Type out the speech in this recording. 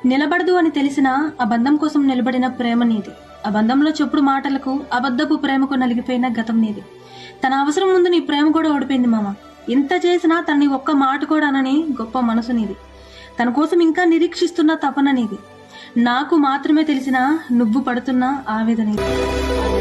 నిలబడదు అని తెలిసిన ఆ బంధం కోసం నిలబడిన ప్రేమ నీది. ఆ బంధంలో చెప్పుడు మాటలకు, అబద్ధపు ప్రేమకు నలిగిపోయిన గతం నీది. తన అవసరం ముందు నీ ప్రేమ కూడా ఓడిపోయింది మామ. ఇంత చేసినా తనని ఒక్క మాట కూడా అనని గొప్ప మనసు నీది. తన కోసం ఇంకా నిరీక్షిస్తున్న తపన నీది. నాకు మాత్రమే తెలిసిన నువ్వు పడుతున్న ఆవేదన ఇది.